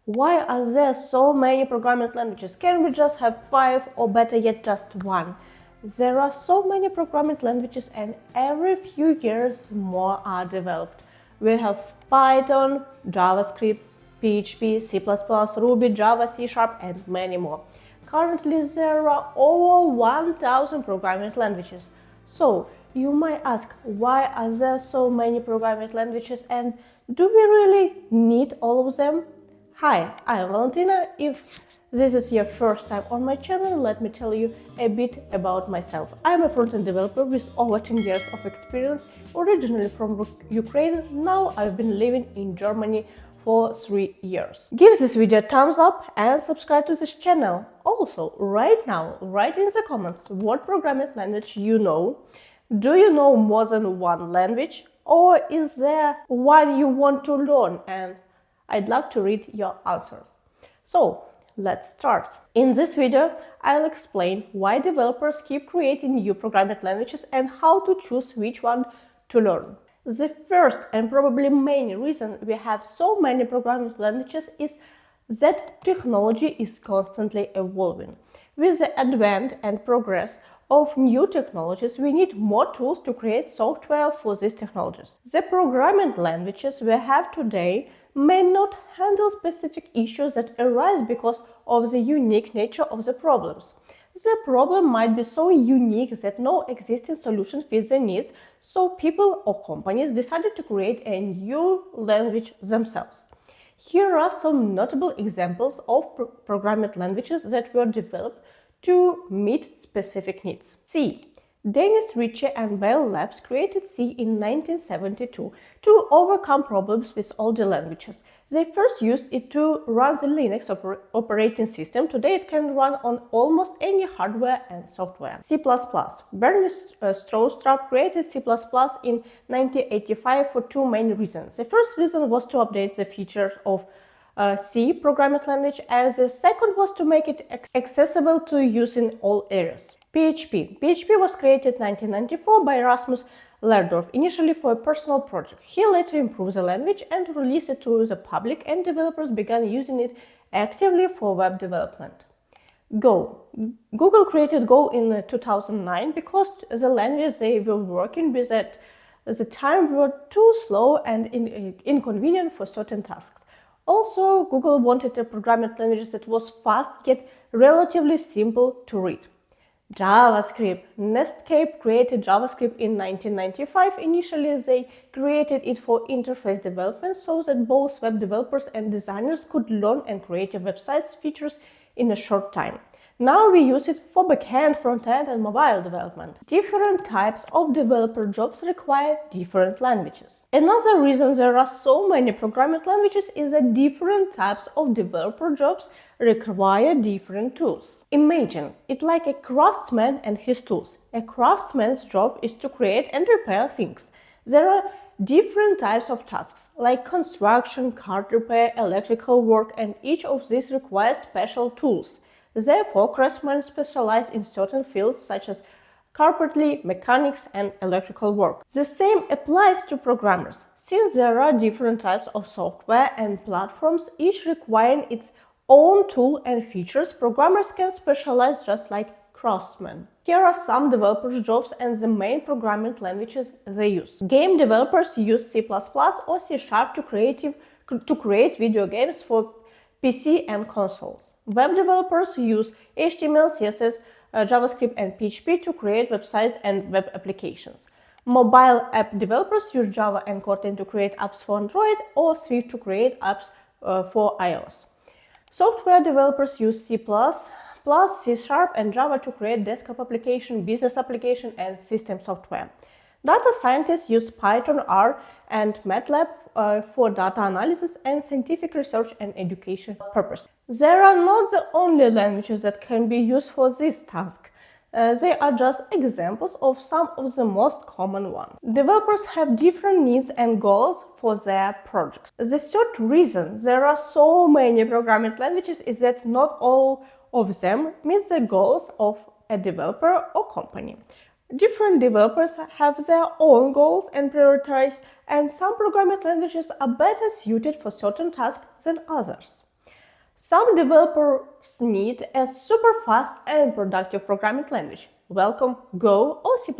Why are there so many programming languages? Can we just have 5 or better yet just 1? There are so many programming languages and every few years more are developed. We have Python, JavaScript, PHP, C++, Ruby, Java, C#, and many more. Currently there are over 1000 programming languages. So you might ask, why are there so many programming languages and do we really need all of them? Hi, I'm Valentina. If this is your first time on my channel, let me tell you a bit about myself. I'm a front-end developer with over 10 years of experience, originally from Ukraine. Now I've been living in Germany for 3 years. Give this video a thumbs up and subscribe to this channel. Also, right now, write in the comments what programming language you know. Do you know more than one language? Or is there one you want to learn? And I'd love to read your answers. So, let's start. In this video, I'll explain why developers keep creating new programming languages and how to choose which one to learn. The first and probably main reason we have so many programming languages is that technology is constantly evolving. With the advent and progress of new technologies, we need more tools to create software for these technologies. The programming languages we have today may not handle specific issues that arise because of the unique nature of the problems. The problem might be so unique that no existing solution fits their needs, so people or companies decided to create a new language themselves. Here are some notable examples of programming languages that were developed to meet specific needs. C. Dennis Ritchie and Bell Labs created C in 1972 to overcome problems with older languages. They first used it to run the Linux operating system. Today it can run on almost any hardware and software. C++. Bernie Stroustrup created C++ in 1985 for two main reasons. The first reason was to update the features of C programming language, and the second was to make it accessible to use in all areas. PHP. PHP was created in 1994 by Rasmus Lerdorf, initially for a personal project. He later improved the language and released it to the public, and developers began using it actively for web development. Go. Google created Go in 2009 because the language they were working with at the time were too slow and inconvenient for certain tasks. Also, Google wanted a programming language that was fast yet relatively simple to read. JavaScript. Netscape created JavaScript in 1995. Initially, they created it for interface development so that both web developers and designers could learn and create website features in a short time. Now we use it for backend, frontend, and mobile development. Different types of developer jobs require different languages. Another reason there are so many programming languages is that different types of developer jobs require different tools. Imagine it like a craftsman and his tools. A craftsman's job is to create and repair things. There are different types of tasks like construction, car repair, electrical work, and each of these requires special tools. Therefore, craftsmen specialize in certain fields such as carpentry, mechanics, and electrical work. The same applies to programmers. Since there are different types of software and platforms, each requiring its own tool and features, programmers can specialize just like craftsmen. Here are some developers' jobs and the main programming languages they use. Game developers use C++ or C# to create video games for PC and consoles. Web developers use HTML, CSS, JavaScript, and PHP to create websites and web applications. Mobile app developers use Java and Kotlin to create apps for Android or Swift to create apps for iOS. Software developers use C++, C# and Java to create desktop application, business application, and system software. Data scientists use Python, R, and MATLAB for data analysis and scientific research and education purposes. They are not the only languages that can be used for this task. They are just examples of some of the most common ones. Developers have different needs and goals for their projects. The third reason there are so many programming languages is that not all of them meet the goals of a developer or company. Different developers have their own goals and priorities, and some programming languages are better suited for certain tasks than others. Some developers need a super fast and productive programming language. Welcome Go or C++.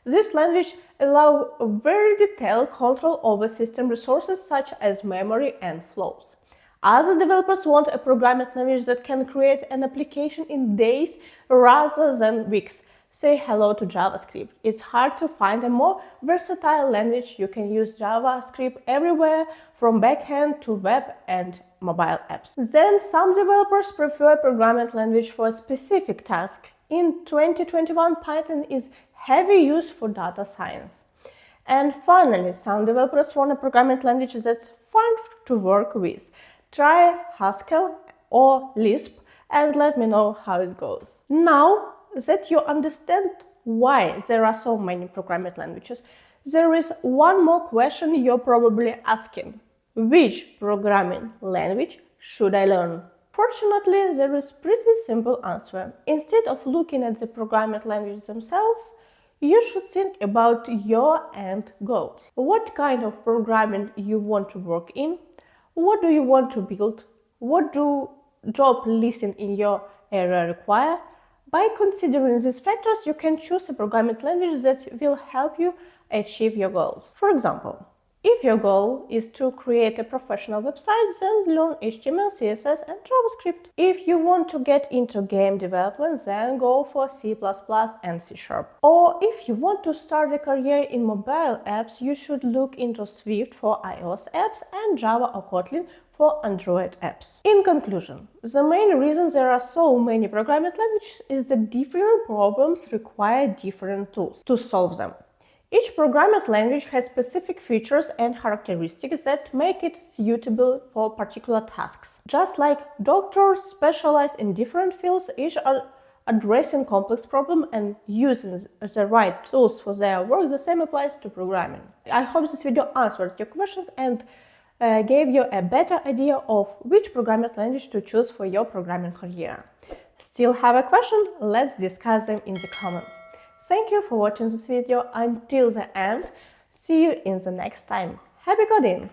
This language allows very detailed control over system resources such as memory and flows. Other developers want a programming language that can create an application in days rather than weeks. Say hello to JavaScript. It's hard to find a more versatile language. You can use JavaScript everywhere, from backend to web and mobile apps. Then some developers prefer a programming language for a specific task. In 2021, Python is heavy use for data science. And finally, some developers want a programming language that's fun to work with. Try Haskell or Lisp and let me know how it goes. Now that you understand why there are so many programming languages, there is one more question you're probably asking. Which programming language should I learn? Fortunately, there is a pretty simple answer. Instead of looking at the programming languages themselves, you should think about your end goals. What kind of programming you want to work in? What do you want to build? What do job listings in your area require? By considering these factors, you can choose a programming language that will help you achieve your goals. For example, if your goal is to create a professional website, then learn HTML, CSS, and JavaScript. If you want to get into game development, then go for C++ and C#. Or if you want to start a career in mobile apps, you should look into Swift for iOS apps and Java or Kotlin for Android apps. In conclusion, the main reason there are so many programming languages is that different problems require different tools to solve them. Each programming language has specific features and characteristics that make it suitable for particular tasks. Just like doctors specialize in different fields, each are addressing complex problems and using the right tools for their work, the same applies to programming. I hope this video answered your question and gave you a better idea of which programming language to choose for your programming career. Still have a question? Let's discuss them in the comments. Thank you for watching this video until the end. See you in the next time. Happy coding!